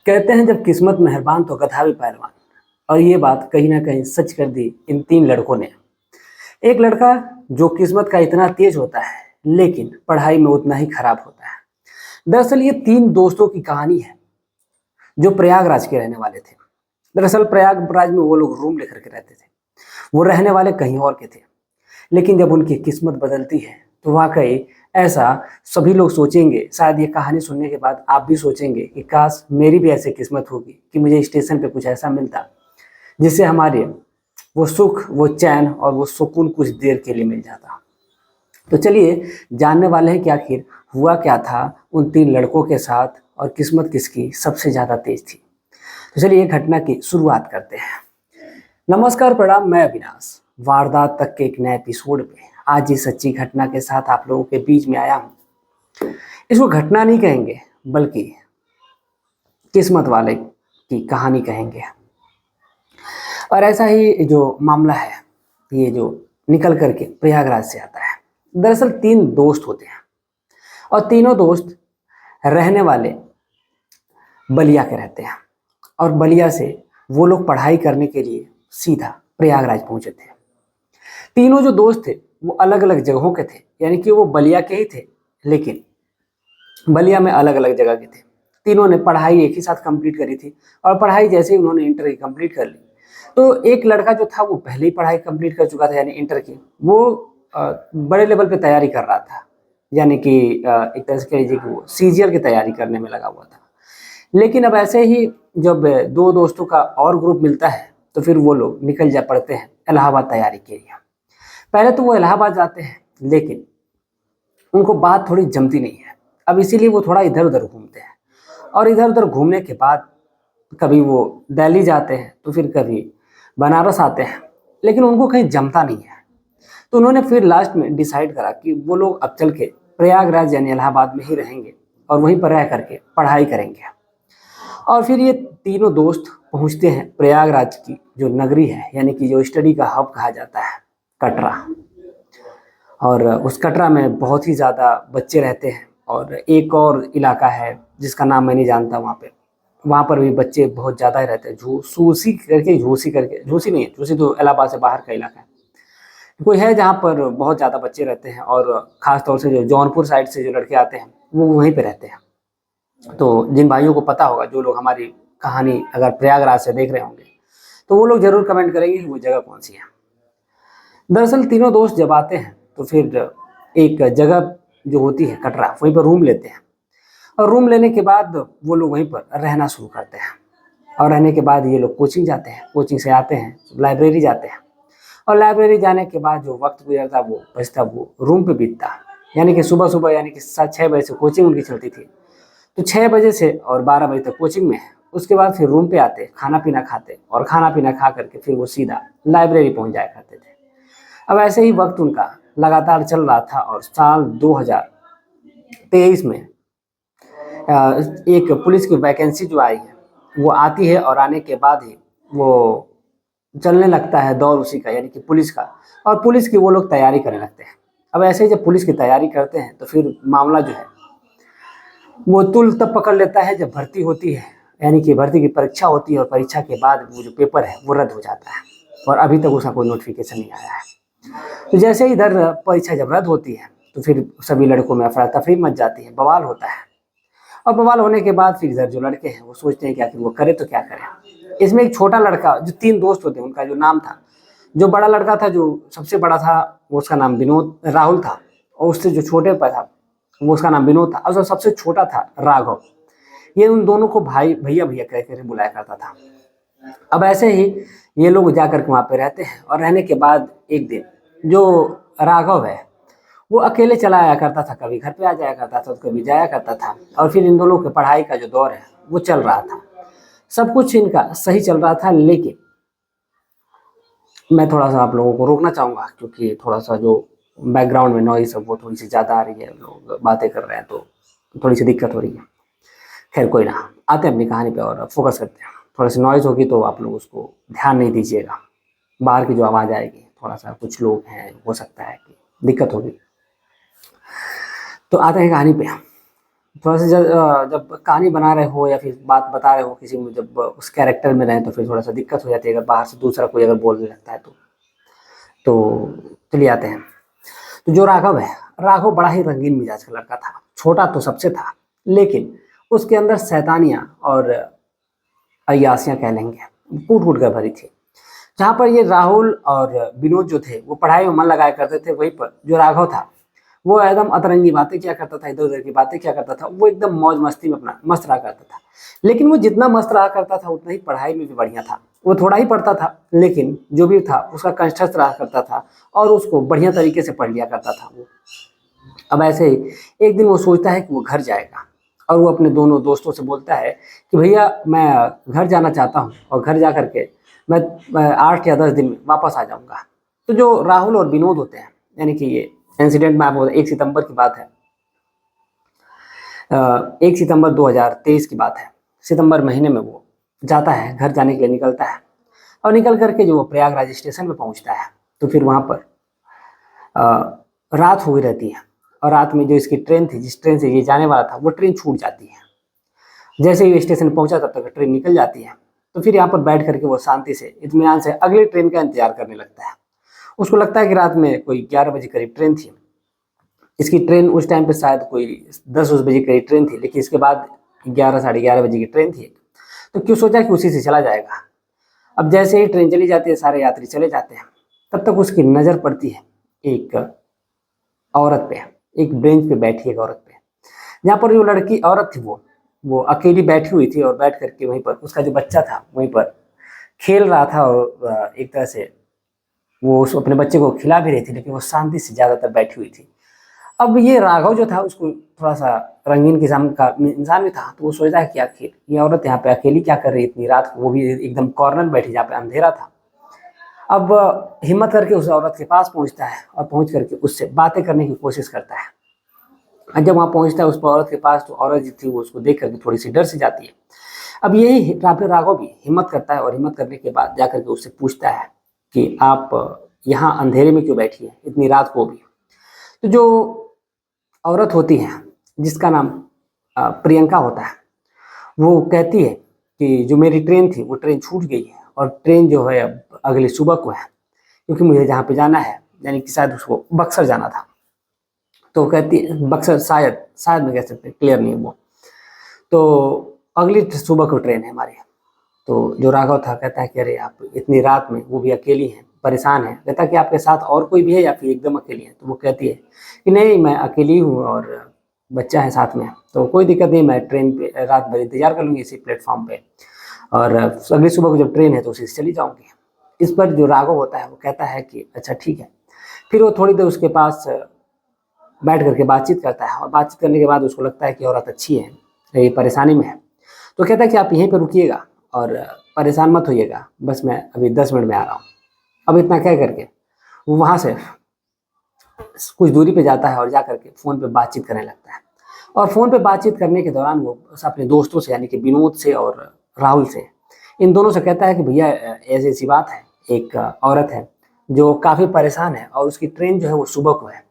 कहते हैं जब किस्मत मेहरबान तो गधा भी पहलवान। और ये बात कहीं ना कहीं सच कर दी इन तीन लड़कों ने। एक लड़का जो किस्मत का इतना तेज होता है लेकिन पढ़ाई में उतना ही खराब होता है। दरअसल ये तीन दोस्तों की कहानी है जो प्रयागराज के रहने वाले थे। दरअसल प्रयागराज में वो लोग रूम लेकर के रहते थे। वो रहने वाले कहीं और के थे, लेकिन जब उनकी किस्मत बदलती है तो वाकई ऐसा सभी लोग सोचेंगे। शायद ये कहानी सुनने के बाद आप भी सोचेंगे कि काश मेरी भी ऐसी किस्मत होगी कि मुझे स्टेशन पे कुछ ऐसा मिलता जिससे हमारे वो सुख, वो चैन और वो सुकून कुछ देर के लिए मिल जाता। तो चलिए जानने वाले हैं कि आखिर हुआ क्या था उन तीन लड़कों के साथ और किस्मत किसकी सबसे ज्यादा तेज थी। तो चलिए घटना की शुरुआत करते हैं। नमस्कार, प्रणाम, मैं अविनाश। वारदात तक के एक नए एपिसोड में आज इस सच्ची घटना के साथ आप लोगों के बीच में आया हूँ। इसको घटना नहीं कहेंगे बल्कि किस्मत वाले की कहानी कहेंगे। और ऐसा ही जो मामला है ये जो निकल करके प्रयागराज से आता है। दरअसल तीन दोस्त होते हैं और तीनों दोस्त रहने वाले बलिया के रहते हैं। और बलिया से वो लोग पढ़ाई करने के लिए सीधा प्रयागराज पहुंचे थे। तीनों जो दोस्त थे वो अलग अलग जगहों के थे, यानी कि वो बलिया के ही थे लेकिन बलिया में अलग अलग जगह के थे। तीनों ने पढ़ाई एक ही साथ कंप्लीट करी थी और पढ़ाई जैसे ही उन्होंने इंटर की कंप्लीट कर ली तो एक लड़का जो था वो पहले ही पढ़ाई कंप्लीट कर चुका था, यानी इंटर की। वो बड़े लेवल पे तैयारी कर रहा था, यानी कि एक तरह से कह लीजिए कि वो सीजीएल की तैयारी करने में लगा हुआ था। लेकिन अब ऐसे ही जब दो दोस्तों का और ग्रुप मिलता है तो फिर वो लोग निकल जा पड़ते हैं इलाहाबाद तैयारी के लिए। पहले तो वो इलाहाबाद जाते हैं लेकिन उनको बात थोड़ी जमती नहीं है। अब इसीलिए वो थोड़ा इधर उधर घूमते हैं और इधर उधर घूमने के बाद कभी वो दिल्ली जाते हैं तो फिर कभी बनारस आते हैं, लेकिन उनको कहीं जमता नहीं है। तो उन्होंने फिर लास्ट में डिसाइड करा कि वो लोग अब चल के प्रयागराज यानी इलाहाबाद में ही रहेंगे और वहीं पर रह करके पढ़ाई करेंगे। और फिर ये तीनों दोस्त पहुंचते हैं प्रयागराज की जो नगरी है, यानी कि जो स्टडी का हब कहा जाता है, कटरा। और उस कटरा में बहुत ही ज़्यादा बच्चे रहते हैं। और एक और इलाका है जिसका नाम मैं नहीं जानता, वहाँ पर भी बच्चे बहुत ज़्यादा ही रहते हैं। झूसी करके, झूसी नहीं है, झूसी तो इलाहाबाद से बाहर का इलाका है। कोई है जहाँ पर बहुत ज़्यादा बच्चे रहते हैं और ख़ास तौर से जो जौनपुर साइड से जो लड़के आते हैं वो वहीं पे रहते हैं। तो जिन भाइयों को पता होगा, जो लोग हमारी कहानी अगर प्रयागराज से देख रहे होंगे तो वो लोग जरूर कमेंट करेंगे कि वो जगह कौन सी है। दरअसल तीनों दोस्त जब आते हैं तो फिर एक जगह जो होती है कटरा, वहीं पर रूम लेते हैं। और रूम लेने के बाद वो लोग वहीं पर रहना शुरू करते हैं। और रहने के बाद ये लोग कोचिंग जाते हैं, कोचिंग से आते हैं लाइब्रेरी जाते हैं। और लाइब्रेरी जाने के बाद जो वक्त गुजरता वो बचता वो रूम पे बीतता। यानी कि सुबह सुबह, यानी कि 6 बजे से कोचिंग उनकी चलती थी, तो 6 बजे से और 12 बजे तक कोचिंग में है। उसके बाद फिर रूम पे आते, खाना पीना खाते और खाना पीना खा करके फिर वो सीधा लाइब्रेरी पहुंच जाया करते थे। अब ऐसे ही वक्त उनका लगातार चल रहा था और साल 2023 में एक पुलिस की वैकेंसी जो आई है वो आती है। और आने के बाद ही वो चलने लगता है दौर उसी का, यानी कि पुलिस का। और पुलिस की वो लोग तैयारी करने लगते हैं। अब ऐसे ही जब पुलिस की तैयारी करते हैं तो फिर मामला जो है वो तुल तब पकड़ लेता है जब भर्ती होती है, यानी कि भर्ती की परीक्षा होती है। और परीक्षा के बाद वो जो पेपर है वो रद्द हो जाता है और अभी तक उसका कोई नोटिफिकेशन नहीं आया है। तो जैसे ही इधर परीक्षा जब रद्द होती है तो फिर सभी लड़कों में अफरा तफरी मच जाती है, बवाल होता है। और बवाल होने के बाद फिर इधर जो लड़के हैं वो सोचते हैं कि आखिर वो करे तो क्या करे। इसमें एक छोटा लड़का, जो तीन दोस्त होते हैं उनका जो नाम था, जो बड़ा लड़का था, जो सबसे बड़ा था, वो उसका नाम विनोद राहुल था। और उससे जो छोटे पर था वो उसका नाम विनोद था। और जो सबसे छोटा था राघव। ये उन दोनों को भाई भैया भैया कह कर बुलाया करता था। अब ऐसे ही ये लोग जाकर के वहाँ पे रहते हैं। और रहने के बाद एक दिन जो राघव है वो अकेले चला आया करता था, कभी घर पे आ जाया करता था तो कभी जाया करता था। और फिर इन दोनों के पढ़ाई का जो दौर है वो चल रहा था। सब कुछ इनका सही चल रहा था, लेकिन मैं थोड़ा सा आप लोगों को रोकना चाहूँगा क्योंकि थोड़ा सा जो बैकग्राउंड में नॉइस है वो थोड़ी सी ज़्यादा आ रही है, लोग बातें कर रहे हैं तो थोड़ी सी दिक्कत हो रही है। खैर कोई ना, आते हैं अपनी कहानी पे और फोकस करते हैं। थोड़ा सी नॉइज़ होगी तो आप लोग उसको ध्यान नहीं दीजिएगा। बाहर की जो आवाज़ आएगी, थोड़ा सा कुछ लोग हैं, हो सकता है कि दिक्कत होगी। तो आते हैं कहानी पे। थोड़ा सा जब कहानी बना रहे हो या फिर बात बता रहे हो किसी में, जब उस कैरेक्टर में रहें तो फिर थोड़ा सा दिक्कत हो जाती है अगर बाहर से दूसरा कोई अगर बोलने लगता है तो चलिए आते हैं। तो जो राघव है, राघव बड़ा ही रंगीन मिजाज का लड़का था। छोटा तो सबसे था, लेकिन उसके अंदर शैतानियां और अय्यासियां कह लेंगे कूट कूट कर भरी थी। जहाँ पर ये राहुल और विनोद जो थे वो पढ़ाई में मन लगाया करते थे, वहीं पर जो राघव था वो एकदम अतरंगी बातें किया करता था, इधर उधर की बातें किया करता था। वो एकदम मौज मस्ती में अपना मस्त रहा करता था। लेकिन वो जितना मस्त रहा करता था उतना ही पढ़ाई में भी बढ़िया था। वो थोड़ा ही पढ़ता था, लेकिन जो भी था उसका कंठस्थ रहा करता था और उसको बढ़िया तरीके से पढ़ लिया करता था वो। अब ऐसे ही एक दिन वो सोचता है कि वो घर जाएगा और वो अपने दोनों दोस्तों से बोलता है कि भैया मैं घर जाना चाहता हूँ और घर जा करके मैं 8 या 10 दिन में वापस आ जाऊँगा। तो जो राहुल और विनोद होते हैं, यानी कि ये इंसिडेंट में आप 1 सितंबर की बात है, 1 सितंबर 2023 की बात है। सितंबर महीने में वो जाता है, घर जाने के लिए निकलता है और निकल करके जो वो प्रयागराज स्टेशन पे पहुंचता है तो फिर वहाँ पर रात हो गई रहती है और रात में जो इसकी ट्रेन थी, जिस ट्रेन से ये जाने वाला था, वो ट्रेन छूट जाती है। जैसे ही स्टेशन पहुंचा तब तक ट्रेन निकल जाती है। तो फिर यहाँ पर बैठ करके वो शांति से इत्मीनान से अगली ट्रेन का इंतजार करने लगता है। उसको लगता है कि रात में कोई 11 बजे करीब ट्रेन थी। इसकी ट्रेन उस टाइम पे शायद कोई 10 बजे करीब ट्रेन थी, लेकिन इसके बाद 11 साढ़े 11 बजे की ट्रेन थी। तो क्यों सोचा कि उसी से चला जाएगा। अब जैसे ही ट्रेन चली जाती है, सारे यात्री चले जाते हैं, तब तक उसकी नज़र पड़ती है एक औरत पे, एक बेंच पे बैठी एक औरत पे। जहाँ पर जो लड़की औरत थी वो अकेली बैठी हुई थी और बैठ करके वहीं पर उसका जो बच्चा था वहीं पर खेल रहा था और एक तरह से वो उस अपने बच्चे को खिला भी रही थी, लेकिन वो शांति से ज़्यादातर बैठी हुई थी। अब ये राघव जो था उसको थोड़ा सा रंगीन किस्म का इंसान भी था, तो वो सोचता है कि आखिर ये औरत यहाँ पे अकेली क्या कर रही है इतनी रात को, वो भी एकदम कॉर्नर में बैठी जहाँ पे अंधेरा था। अब हिम्मत करके उस औरत के पास पहुंचता है और पहुंच करके उससे बातें करने की कोशिश करता है। और जब वहाँ पहुंचता है उस औरत के पास, तो औरत जो थी वो उसको देख करके थोड़ी सी डर से जाती है। अब यही राघव भी हिम्मत करता है और हिम्मत करने के बाद जा करके उससे पूछता है कि आप यहाँ अंधेरे में क्यों बैठी है इतनी रात को भी। तो जो औरत होती है जिसका नाम प्रियंका होता है, वो कहती है कि जो मेरी ट्रेन थी वो ट्रेन छूट गई है और ट्रेन जो है अब अगली सुबह को है, क्योंकि मुझे जहाँ पे जाना है, यानी कि शायद उसको बक्सर जाना था। तो कहती है बक्सर, शायद शायद मैं कह सकते हैं, क्लियर नहीं है वो। तो अगली सुबह को ट्रेन है हमारी। तो जो राघव था कहता है कि अरे आप इतनी रात में, वो भी अकेली हैं, परेशान है। कहता है कि आपके साथ और कोई भी है या फिर एकदम अकेली है। तो वो कहती है कि नहीं, मैं अकेली हूँ और बच्चा है साथ में, तो कोई दिक्कत नहीं, मैं ट्रेन पे रात भर इंतजार कर लूँगी इसी प्लेटफॉर्म पे और अगली सुबह को जब ट्रेन है तो उसी से चली जाऊँगी। इस पर जो राघव होता है वो कहता है कि अच्छा ठीक है। फिर वो थोड़ी देर उसके पास बैठ करके बातचीत करता है और बातचीत करने के बाद उसको लगता है कि औरत अच्छी है, ये परेशानी में है। तो कहता है कि आप यहीं पर रुकिएगा और परेशान मत होइएगा, बस मैं अभी 10 मिनट में आ रहा हूँ। अब इतना कह करके वो वहाँ से कुछ दूरी पे जाता है और जा करके फ़ोन पे बातचीत करने लगता है। और फ़ोन पे बातचीत करने के दौरान वो अपने दोस्तों से, यानी कि विनोद से और राहुल से, इन दोनों से कहता है कि भैया ऐसी ऐसी बात है, एक औरत है जो काफ़ी परेशान है और उसकी ट्रेन जो है वो सुबह को है।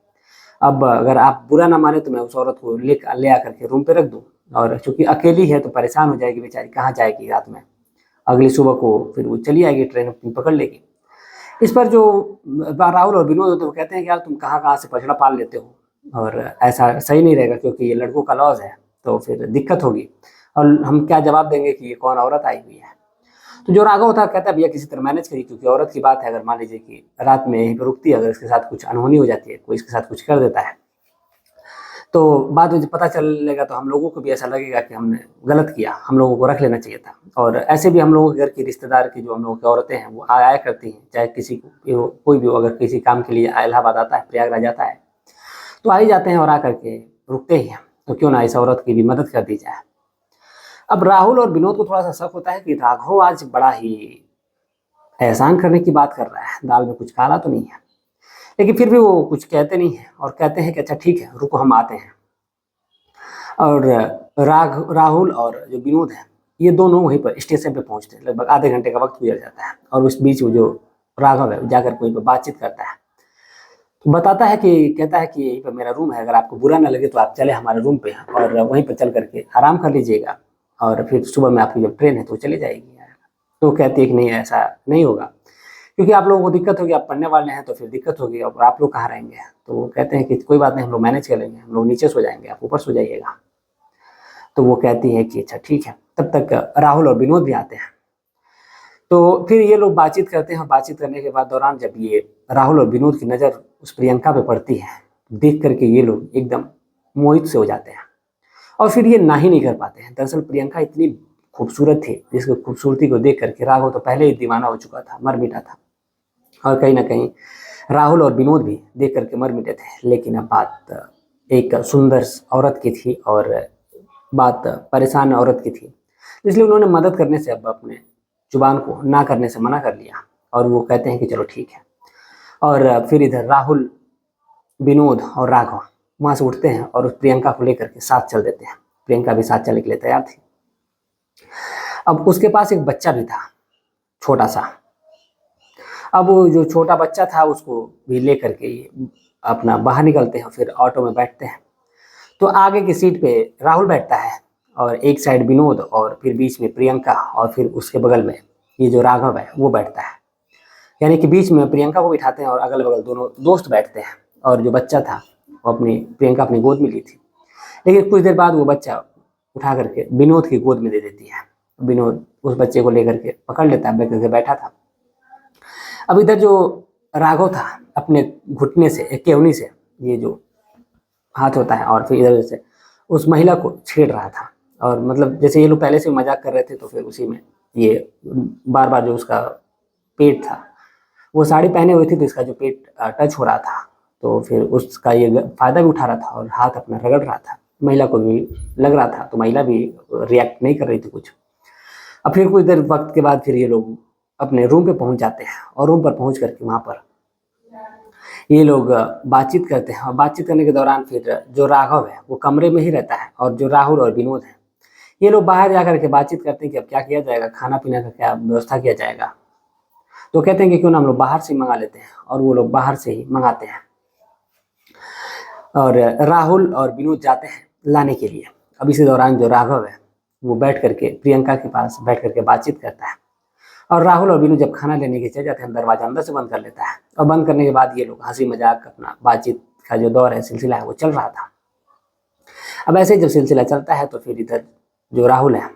अब अगर आप बुरा ना माने तो मैं उस औरत को ले आकर के रूम पे रख दूँ, और चूँकि अकेली है तो परेशान हो जाएगी बेचारी, कहाँ जाएगी रात में, अगली सुबह को फिर वो चली आएगी, ट्रेन अपनी पकड़ लेगी। इस पर जो राहुल और विनोद होते हैं वो कहते हैं कि यार तुम कहाँ-कहाँ से पचड़ा पाल लेते हो और ऐसा सही नहीं रहेगा, क्योंकि ये लड़कों का लॉस है, तो फिर दिक्कत होगी और हम क्या जवाब देंगे कि ये कौन औरत आई हुई है। तो जो राघव होता है कहता है भैया किसी तरह मैनेज करिए, क्योंकि औरत की बात है, अगर मान लीजिए कि रात में यहीं पे रुकती है, अगर इसके साथ कुछ अनहोनी हो जाती है, कोई इसके साथ कुछ कर देता है, तो बाद में जब पता चलेगा तो हम लोगों को भी ऐसा लगेगा कि हमने गलत किया, हम लोगों को रख लेना चाहिए था। और ऐसे भी हम लोगों के घर की रिश्तेदार की, जो हम लोगों की औरतें हैं, वो आया करती हैं, चाहे किसी को कोई भी हो, अगर किसी काम के लिए इलाहाबाद आता है, प्रयागराज आता है, तो आ ही जाते हैं और आकर के रुकते ही हैं। तो क्यों ना इस औरत की भी मदद कर दी जाए। अब राहुल और विनोद को थोड़ा सा शक होता है कि राघव आज बड़ा ही एहसान करने की बात कर रहा है, दाल में कुछ काला तो नहीं है। लेकिन फिर भी वो कुछ कहते नहीं हैं और कहते हैं कि अच्छा ठीक है, रुको हम आते हैं। और राहुल और जो विनोद है, ये दोनों वहीं पर स्टेशन पे पहुंचते हैं। लगभग आधे घंटे का वक्त गुजर जाता है और उस बीच वो जो राघव है, वो जाकर वहीं पर बातचीत करता है। बताता है कि कहता है कि यहीं पर मेरा रूम है, अगर आपको बुरा ना लगे तो आप चले हमारे रूम पे और वहीं पर चल करके आराम कर लीजिएगा और फिर सुबह में आपकी जब ट्रेन है तो चली जाएगी। तो कहती है कि नहीं, ऐसा नहीं होगा, क्योंकि आप लोगों को दिक्कत होगी, आप पढ़ने वाले हैं तो फिर दिक्कत होगी और आप लोग कहाँ रहेंगे। तो वो कहते हैं कि कोई बात नहीं, हम लोग मैनेज कर लेंगे, हम लोग नीचे सो जाएंगे, आप ऊपर सो जाइएगा। तो वो कहती है कि अच्छा ठीक है। तब तक राहुल और विनोद भी आते हैं। तो फिर ये लोग बातचीत करते हैं और बातचीत करने के बाद दौरान जब ये राहुल और विनोद की नज़र उस प्रियंका पे पड़ती है, देख करके ये लोग एकदम मोहित से हो जाते हैं और फिर ये ना ही नहीं कर पाते हैं। दरअसल प्रियंका इतनी खूबसूरत थी, जिसकी खूबसूरती को देख करके राघव तो पहले ही दीवाना हो चुका था, मर मिटा था। और कहीं ना कहीं राहुल और विनोद भी देख करके मर मिटे थे। लेकिन अब बात एक सुंदर औरत की थी और बात परेशान औरत की थी, इसलिए उन्होंने मदद करने से अब अपने जुबान को ना करने से मना कर लिया और वो कहते हैं कि चलो ठीक है। और फिर इधर राहुल, विनोद और राघव वहाँ से उठते हैं और उस प्रियंका को लेकर के साथ चल देते हैं। प्रियंका भी साथ चलने के लिए तैयार थी। अब उसके पास एक बच्चा भी था, छोटा सा। अब वो जो छोटा बच्चा था उसको भी ले करके ये अपना बाहर निकलते हैं, फिर ऑटो में बैठते हैं। तो आगे की सीट पे राहुल बैठता है और एक साइड विनोद और फिर बीच में प्रियंका और फिर उसके बगल में ये जो राघव है वो बैठता है। यानी कि बीच में प्रियंका को बिठाते हैं और अगल बगल दोनों दोस्त बैठते हैं। और जो बच्चा था वो प्रियंका अपनी गोद में ली थी, लेकिन कुछ देर बाद वो बच्चा उठा करके विनोद की गोद में दे देती है। विनोद उस बच्चे को लेकर के पकड़ लेता है, लेकर के बैठा था। अब इधर जो राघव था अपने घुटने से, एक केवनी से, ये जो हाथ होता है, और फिर इधर से उस महिला को छेड़ रहा था। और मतलब जैसे ये लोग पहले से मजाक कर रहे थे, तो फिर उसी में ये बार बार जो उसका पेट था, वो साड़ी पहने हुई थी तो इसका जो पेट टच हो रहा था, तो फिर उसका ये फायदा भी उठा रहा था और हाथ अपना रगड़ रहा था। महिला को भी लग रहा था, तो महिला भी रिएक्ट नहीं कर रही थी कुछ। अब फिर कुछ देर वक्त के बाद फिर ये लोग अपने रूम पे पहुंच जाते हैं और रूम पर पहुंच करके वहाँ पर ये लोग बातचीत करते हैं। और बातचीत करने के दौरान फिर जो राघव है वो कमरे में ही रहता है और जो राहुल और विनोद है ये लोग बाहर जा करके बातचीत करते हैं कि अब क्या किया जाएगा, खाना पीना का क्या व्यवस्था किया जाएगा। तो कहते हैं कि क्यों ना हम लोग बाहर से मंगा लेते हैं, और वो लोग बाहर से ही मंगाते हैं। और राहुल और विनोद जाते हैं लाने के लिए। अब इसी दौरान जो राघव है वो बैठ करके प्रियंका के पास बैठ करके बातचीत करता है। और राहुल और विनोद जब खाना लेने के चले जाते हैं, दरवाजा अंदर से बंद कर लेता है। और बंद करने के बाद ये लोग हंसी मजाक अपना बातचीत का जो दौर है, सिलसिला है, वो चल रहा था। अब ऐसे जब सिलसिला चलता है तो फिर इधर जो राहुल है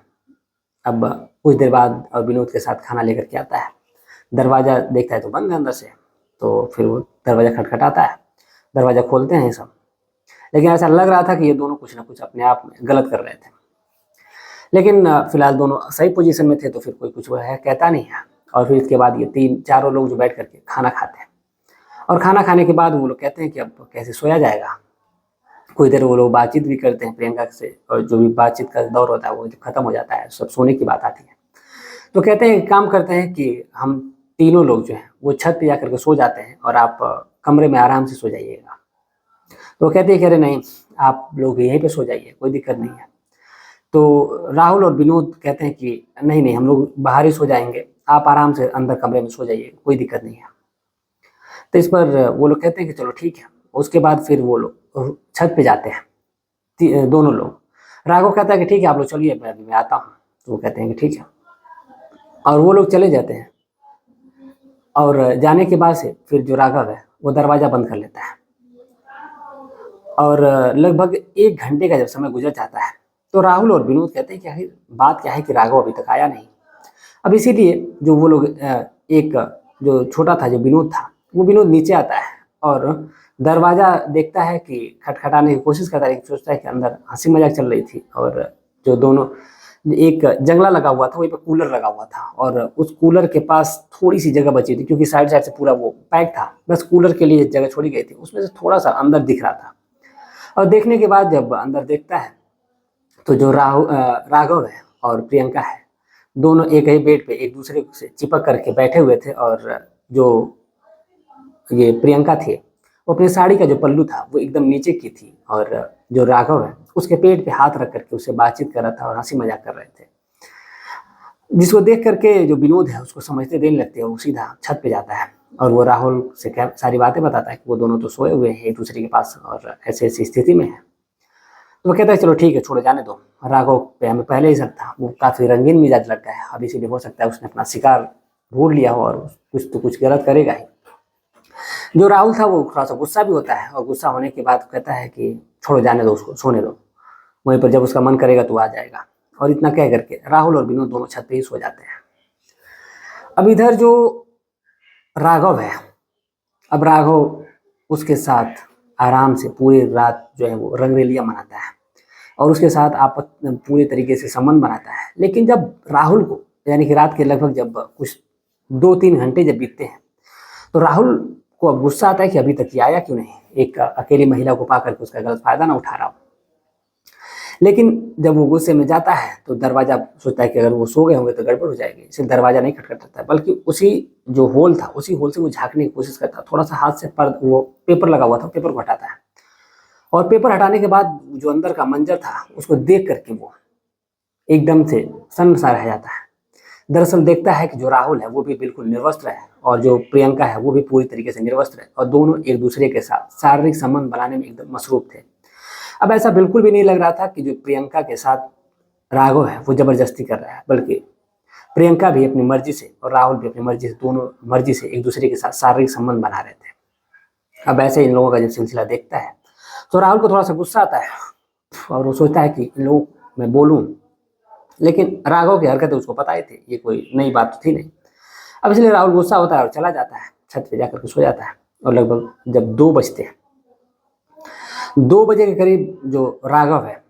अब कुछ देर बाद और विनोद के साथ खाना लेकर के आता है। दरवाजा देखता है तो बंद है अंदर से, तो फिर वो दरवाजा खटखटाता है। दरवाजा खोलते हैं ये सब, लेकिन ऐसा लग रहा था कि ये दोनों कुछ ना कुछ अपने आप में गलत कर रहे थे। लेकिन फिलहाल दोनों सही पोजीशन में थे, तो फिर कोई कुछ वो है कहता नहीं है। और फिर इसके बाद ये तीन चारों लोग जो बैठ करके खाना खाते हैं, और खाना खाने के बाद वो लोग कहते हैं कि अब कैसे सोया जाएगा। कोई देर वो लोग बातचीत भी करते हैं प्रियंका से, और जो भी बातचीत का दौर होता है वो जब खत्म हो जाता है, सब सोने की बात आती है। तो कहते हैं काम करते हैं कि हम तीनों लोग जो हैं वो छत पे जाकर के सो जाते हैं और आप कमरे में आराम से सो जाइएगा। तो कहते हैं कि अरे नहीं, आप लोग यहीं पे सो जाइए, कोई दिक्कत नहीं है। तो राहुल और विनोद कहते हैं कि नहीं नहीं, हम लोग बाहर ही सो जाएंगे, आप आराम से अंदर कमरे में सो जाइए, कोई दिक्कत नहीं है। तो इस पर वो लोग कहते हैं कि चलो ठीक है। उसके बाद फिर वो लोग छत पे जाते हैं दोनों लोग। राघव कहता है कि ठीक है आप लोग चलिए, मैं आता हूँ। तो वो कहते हैं कि ठीक है, और वो लोग चले जाते हैं। और जाने के बाद से फिर जो राघव है वो दरवाज़ा बंद कर लेता है। और लगभग 1 घंटे का जब समय गुजर जाता है, तो राहुल और विनोद कहते हैं कि आखिर बात क्या है कि राघव अभी तक आया नहीं। अब इसीलिए जो वो लोग एक जो छोटा था, जो विनोद था, वो विनोद नीचे आता है और दरवाज़ा देखता है कि खटखटाने की कोशिश करता है, सोचता है कि अंदर हंसी मजाक चल रही थी। और जो दोनों, एक जंगला लगा हुआ था, वहीं पर कूलर लगा हुआ था, और उस कूलर के पास थोड़ी सी जगह बची थी, क्योंकि साइड साइड से पूरा वो पैक था, बस कूलर के लिए जगह छोड़ी गई थी, उसमें से थोड़ा सा अंदर दिख रहा था। और देखने के बाद जब अंदर देखता है तो जो राघव है और प्रियंका है, दोनों एक ही बेड पे एक दूसरे से चिपक करके बैठे हुए थे। और जो ये प्रियंका थी वो अपनी साड़ी का जो पल्लू था वो एकदम नीचे की थी, और जो राघव है उसके पेट पे हाथ रख करके उससे बातचीत कर रहा था और हंसी मजाक कर रहे थे। जिसको देख करके जो विनोद है उसको समझते देने लगते हैं, वो सीधा छत पे जाता है और वो राहुल से क्या सारी बातें बताता है कि वो दोनों तो सोए हुए हैं एक दूसरे के पास और ऐसी ऐसी स्थिति में है। तो वो कहता है चलो ठीक है, छोड़ो जाने दो, राघव पे हमें पहले ही शक था, वो काफ़ी रंगीन मिजाज लड़का है, अब इसीलिए हो सकता है उसने अपना शिकार ढूंढ लिया हो और कुछ तो कुछ गलत करेगा ही। जो राहुल था वो थोड़ा सा गुस्सा भी होता है और गुस्सा होने के बाद कहता है कि छोड़ो जाने दो, उसको सोने दो, वहीं पर जब उसका मन करेगा तो आ जाएगा। और इतना कह करके राहुल और विनोद दोनों छत पे ही सो जाते हैं। अब इधर जो राघव है, अब राघव उसके साथ आराम से पूरी रात जो है वो रंगरेलियां मनाता है और उसके साथ आपस पूरे तरीके से संबंध बनाता है। लेकिन जब राहुल को यानी कि रात के लगभग जब कुछ 2-3 घंटे जब बीतते हैं तो राहुल को अब गुस्सा आता है कि अभी तक ये आया क्यों नहीं, एक अकेली महिला को पाकर के उसका गलत फायदा ना उठा रहा हो। लेकिन जब वो गुस्से में जाता है तो दरवाजा सोचता है कि अगर वो सो गए होंगे तो गड़बड़ हो जाएगी, इसलिए दरवाजा नहीं खटखटाता है, बल्कि उसी जो होल था उसी होल से वो झांकने की कोशिश करता है। थोड़ा सा हाथ से पर वो पेपर लगा हुआ था, पेपर को हटाता है और पेपर हटाने के बाद जो अंदर का मंजर था उसको देख करके वो एकदम से सन्न सा रह जाता है। दरअसल देखता है कि जो राहुल है वो भी बिल्कुल निर्वस्त्र है और जो प्रियंका है वो भी पूरी तरीके से निर्वस्त्र है और दोनों एक दूसरे के साथ शारीरिक संबंध बनाने में एकदम मसरूफ थे। अब ऐसा बिल्कुल भी नहीं लग रहा था कि जो प्रियंका के साथ राघव है वो जबरदस्ती कर रहा है, बल्कि प्रियंका भी अपनी मर्जी से और राहुल भी अपनी मर्जी से, दोनों मर्जी से एक दूसरे के साथ शारीरिक संबंध बना रहे थे। अब ऐसे इन लोगों का जब सिलसिला देखता है तो राहुल को थोड़ा सा गुस्सा आता है और वो सोचता है कि इन लोग मैं बोलूँ, लेकिन राघव की हरकतें उसको पता ही थी, ये कोई नई बात तो थी नहीं। अब इसलिए राहुल गुस्सा होता है और चला जाता है, छत पे जाकर के सो जाता है। और लगभग जब 2 बजते हैं, 2 बजे के करीब जो राघव है,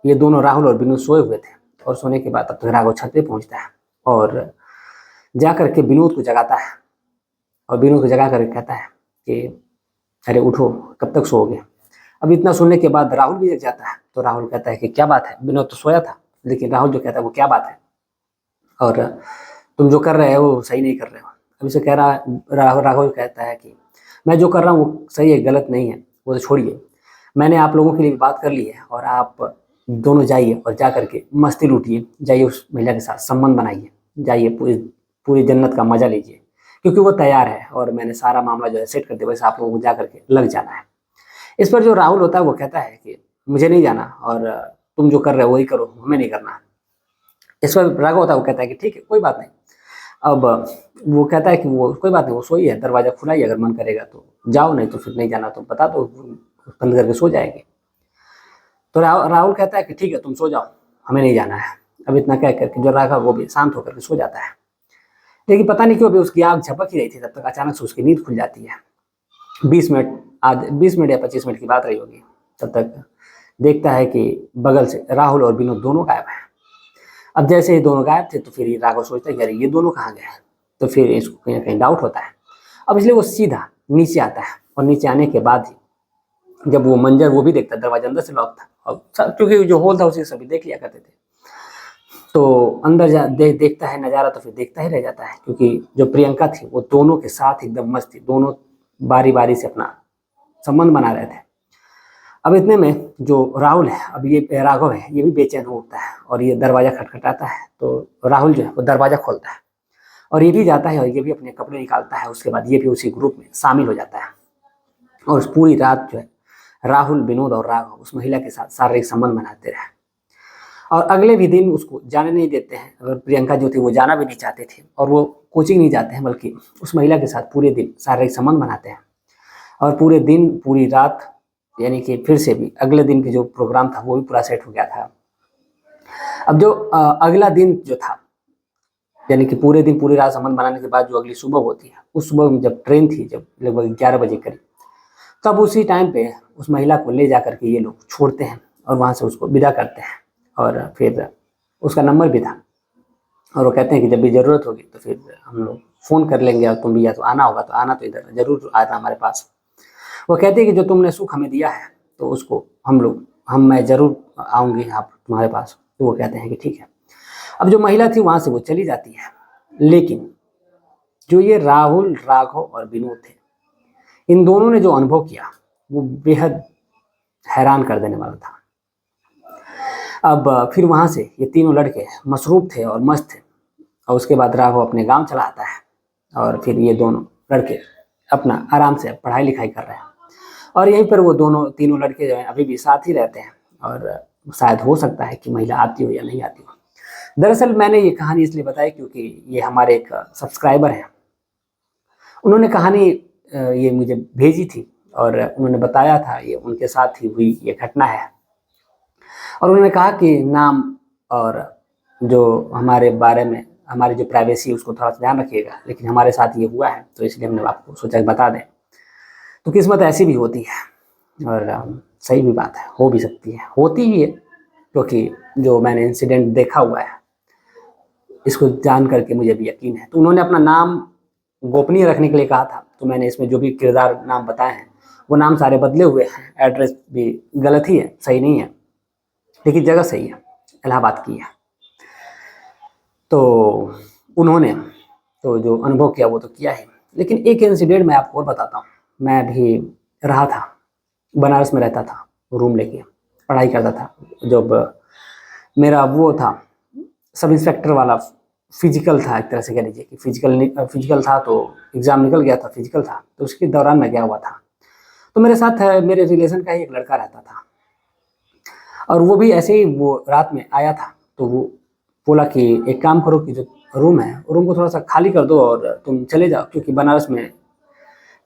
ये दोनों राहुल और विनोद सोए हुए थे और सोने के बाद तब तक राघव छत पे पहुंचता है और जाकर के विनोद को जगाता है और विनोद को जगा करके कहता है कि अरे उठो, कब तक सोओगे। अब इतना सुनने के बाद राहुल भी जग जाता है। तो राहुल कहता है कि क्या बात है, विनोद तो सोया था, लेकिन राहुल जो कहता है वो क्या बात है और तुम जो कर रहे हो वो सही नहीं कर रहे हो। अब इसे कह रहा राघव कहता है कि मैं जो कर रहा हूँ वो सही है, गलत नहीं है, वो तो छोड़िए, मैंने आप लोगों के लिए बात कर ली है और आप दोनों जाइए और जा करके मस्ती लूटिए, जाइए उस महिला के साथ संबंध बनाइए, जाइए पूरी पूरी जन्नत का मजा लीजिए, क्योंकि वो तैयार है और मैंने सारा मामला जो है सेट कर दिया, बस आप लोगों को जा करके लग जाना है। इस पर जो राहुल होता है वो कहता है कि मुझे नहीं जाना और तुम जो कर रहे हो वही करो, हमें नहीं करना। इस पर राघव होता है वो कहता है कि ठीक है कोई बात नहीं। अब वो कहता है कि वो कोई बात नहीं, वो सोई है, दरवाजा खुला ही, अगर मन करेगा तो जाओ, नहीं तो फिर नहीं जाना तो बता दो, बंद करके सो जाएंगे। तो राहुल कहता है कि ठीक है तुम सो जाओ, हमें नहीं जाना है। अब इतना कह करके जो राघव वो भी शांत होकर के सो जाता है। लेकिन पता नहीं क्यों अभी उसकी आग झपक ही रही थी, तब तक अचानक से उसकी नींद खुल जाती है। 20 मिनट या 25 मिनट की बात रही होगी, तब तक देखता है कि बगल से राहुल और विनोद दोनों गायब हैं। अब जैसे ही दोनों गायब थे तो फिर राघव सोचता है कि अरे ये दोनों कहाँ गए, तो फिर इसको कहीं ना कहीं डाउट होता है। अब इसलिए वो सीधा नीचे आता है और नीचे आने के बाद ही जब वो मंजर वो भी देखता है, दरवाजा अंदर से लॉक था और क्योंकि जो होल था उसे सभी देख लिया करते थे, तो अंदर देखता है नज़ारा, तो फिर देखता ही रह जाता है, क्योंकि जो प्रियंका थी वो दोनों के साथ एकदम मस्त थी, दोनों बारी बारी से अपना संबंध बना रहे थे। अब इतने में जो राहुल है, अब ये राघव है, ये भी बेचैन हो उठता है और ये दरवाजा खटखटाता है। तो राहुल जो है वो दरवाजा खोलता है और ये भी जाता है और ये भी अपने कपड़े निकालता है। उसके बाद ये भी उसी ग्रुप में शामिल हो जाता है और उस पूरी रात जो है राहुल, विनोद और राघव उस महिला के साथ शारीरिक संबंध बनाते रहे। और अगले भी दिन उसको जाने नहीं देते हैं, अगर प्रियंका जो थी वो जाना भी नहीं चाहते थे और वो कोचिंग नहीं जाते हैं, बल्कि उस महिला के साथ पूरे दिन शारीरिक संबंध बनाते हैं। और पूरे दिन पूरी रात, यानी कि फिर से भी अगले दिन की जो प्रोग्राम था वो भी पूरा सेट हो गया था। अब जो अगला दिन जो था, यानी कि पूरे दिन पूरी रात संबंध बनाने के बाद जो अगली सुबह होती है, उस सुबह में जब ट्रेन थी, जब लगभग 11 बजे करीब, तब उसी टाइम पे उस महिला को ले जा करके ये लोग छोड़ते हैं और वहाँ से उसको विदा करते हैं। और फिर उसका नंबर भी था और वो कहते हैं कि जब भी ज़रूरत होगी तो फिर हम लोग फ़ोन कर लेंगे और तुम भी या तो आना होगा तो आना, तो इधर ज़रूर आना हमारे पास। वो कहती है कि जो तुमने सुख हमें दिया है तो उसको मैं ज़रूर आऊँगी आप तुम्हारे पास। तो वो कहते हैं कि ठीक है। अब जो महिला थी वहाँ से वो चली जाती है, लेकिन जो ये राहुल, राघव और विनोद थे, इन दोनों ने जो अनुभव किया वो बेहद हैरान कर देने वाला था। अब फिर वहाँ से ये तीनों लड़के मसरूफ थे और मस्त थे और उसके बाद राघव अपने गांव चला आता है और फिर ये दोनों लड़के अपना आराम से पढ़ाई लिखाई कर रहे हैं और यहीं पर वो दोनों तीनों लड़के जो हैं अभी भी साथ ही रहते हैं और शायद हो सकता है कि महिला आती हो या नहीं आती हो। दरअसल मैंने ये कहानी इसलिए बताई क्योंकि ये हमारे एक सब्सक्राइबर हैं, उन्होंने कहानी ये मुझे भेजी थी और उन्होंने बताया था ये उनके साथ ही हुई ये घटना है और उन्होंने कहा कि नाम और जो हमारे बारे में हमारी जो प्राइवेसी उसको थोड़ा सा ध्यान रखिएगा, लेकिन हमारे साथ ये हुआ है तो इसलिए हमने आपको सोचा बता दें। तो किस्मत ऐसी भी होती है और सही भी बात है, हो भी सकती है, होती भी है, क्योंकि जो मैंने इंसिडेंट देखा हुआ है इसको जान करके मुझे भी यकीन है। तो उन्होंने अपना नाम गोपनीय रखने के लिए कहा था, तो मैंने इसमें जो भी किरदार नाम बताए हैं वो नाम सारे बदले हुए हैं, एड्रेस भी गलत ही है, सही नहीं है, लेकिन जगह सही है, इलाहाबाद की है। तो उन्होंने तो जो अनुभव किया वो तो किया है, लेकिन एक इंसिडेंट मैं आपको और बताता हूँ। मैं भी रहा था, बनारस में रहता था, रूम लेके पढ़ाई करता था। जब मेरा वो था सब इंस्पेक्टर वाला फिजिकल था, एक तरह से कह लीजिए कि फिजिकल था, तो एग्ज़ाम निकल गया था, फिजिकल था, तो उसके दौरान मैं गया हुआ था। तो मेरे साथ मेरे रिलेशन का ही एक लड़का रहता था और वो भी ऐसे ही वो रात में आया था। तो वो बोला कि एक काम करो कि जो रूम है रूम को थोड़ा सा खाली कर दो और तुम चले जाओ, क्योंकि बनारस में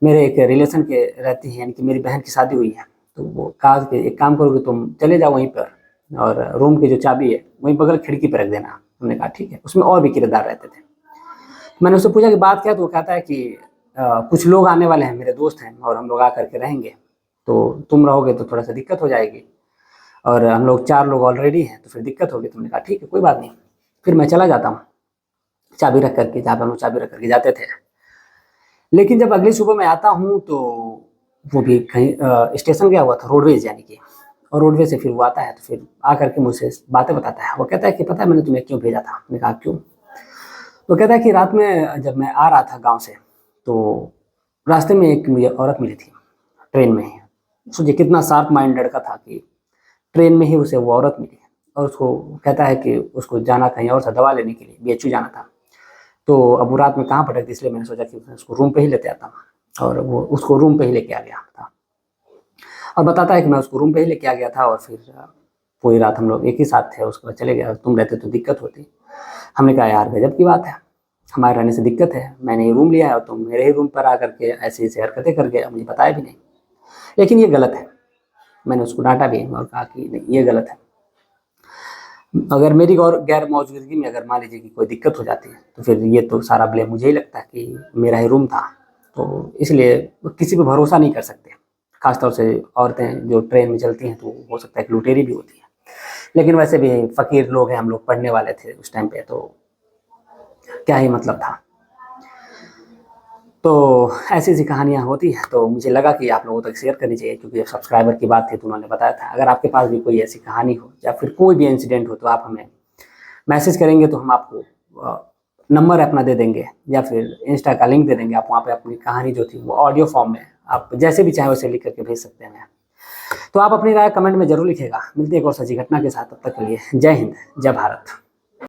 मेरे एक रिलेशन के रहती हैं, यानी कि मेरी बहन की शादी हुई है। तो वो कहा कि एक काम करो कि तुम चले जाओ वहीं पर और रूम की जो चाबी है वहीं बगल खिड़की पर रख देना। हमने कहा ठीक है। उसमें और भी किरदार रहते थे। मैंने उससे पूछा कि बात क्या है, तो वो कहता है कि कुछ लोग आने वाले हैं, मेरे दोस्त हैं, और हम लोग आ करके रहेंगे, तो तुम रहोगे तो थोड़ा सा दिक्कत हो जाएगी, और हम लोग 4 लोग ऑलरेडी हैं तो फिर दिक्कत होगी। तुमने कहा ठीक है, कोई बात नहीं। फिर मैं चला जाता हूँ चाबी रख करके, जहाँ पर हम लोग चाबी रख करके जाते थे। लेकिन जब अगली सुबह मैं आता हूँ तो वो भी कहीं स्टेशन गया हुआ था, रोडवेज यानी कि, और रोडवेज से फिर वो आता है तो फिर आ करके मुझसे बातें बताता है। वो कहता है कि पता है मैंने तुम्हें क्यों भेजा था? मैंने कहा क्यों? वो कहता है कि रात में जब मैं आ रहा था गाँव से, तो रास्ते में एक मुझे औरत मिली थी ट्रेन में ही। सोचिए कितना शार्प माइंड लड़का था कि ट्रेन में ही उसे वो औरत मिली, और उसको कहता है कि उसको जाना कहीं और था, दवा लेने के लिए बीएचयू जाना था। तो अब वो रात में कहाँ भटकती, इसलिए मैंने सोचा कि मैं उसको रूम पे ही लेते आता हूँ, और वो उसको रूम पे ही लेके आ गया था। और बताता है कि मैं उसको रूम पे ही लेके आ गया था और फिर पूरी रात हम लोग एक ही साथ थे, उसके बाद चले गए। तुम रहते तो दिक्कत होती। हमने कहा यार गजब की बात है, हमारे रहने से दिक्कत है, मैंने ये रूम लिया है और तुम मेरे ही रूम पर आ करके ऐसी ऐसी हरकतें कर गए, मुझे बताया भी नहीं। लेकिन ये गलत है। मैंने उसको डांटा भी और कहा कि नहीं ये गलत है। अगर मेरी और गैर मौजूदगी में अगर मान लीजिए कि कोई दिक्कत हो जाती है तो फिर ये तो सारा ब्लेम मुझे ही लगता है कि मेरा ही रूम था। तो इसलिए किसी पे भरोसा नहीं कर सकते, खासतौर से औरतें जो ट्रेन में चलती हैं, तो हो सकता है कि लुटेरी भी होती है। लेकिन वैसे भी फ़कीर लोग हैं हम लोग, पढ़ने वाले थे उस टाइम पे, तो क्या ही मतलब था। तो ऐसी ऐसी कहानियाँ होती हैं, तो मुझे लगा कि आप लोगों तक शेयर करनी चाहिए, क्योंकि जब सब्सक्राइबर की बात थी तो उन्होंने बताया था। अगर आपके पास भी कोई ऐसी कहानी हो या फिर कोई भी इंसिडेंट हो तो आप हमें मैसेज करेंगे, तो हम आपको नंबर अपना दे देंगे या फिर इंस्टा का लिंक दे देंगे। आप वहाँ पे अपनी कहानी जो थी वो ऑडियो फॉर्म में आप जैसे भी चाहें वैसे लिख करके भेज सकते हैं। तो आप अपनी राय कमेंट में ज़रूर लिखिएगा। मिलते हैं एक और सच्ची घटना के साथ, तब तक के लिए जय हिंद, जय भारत।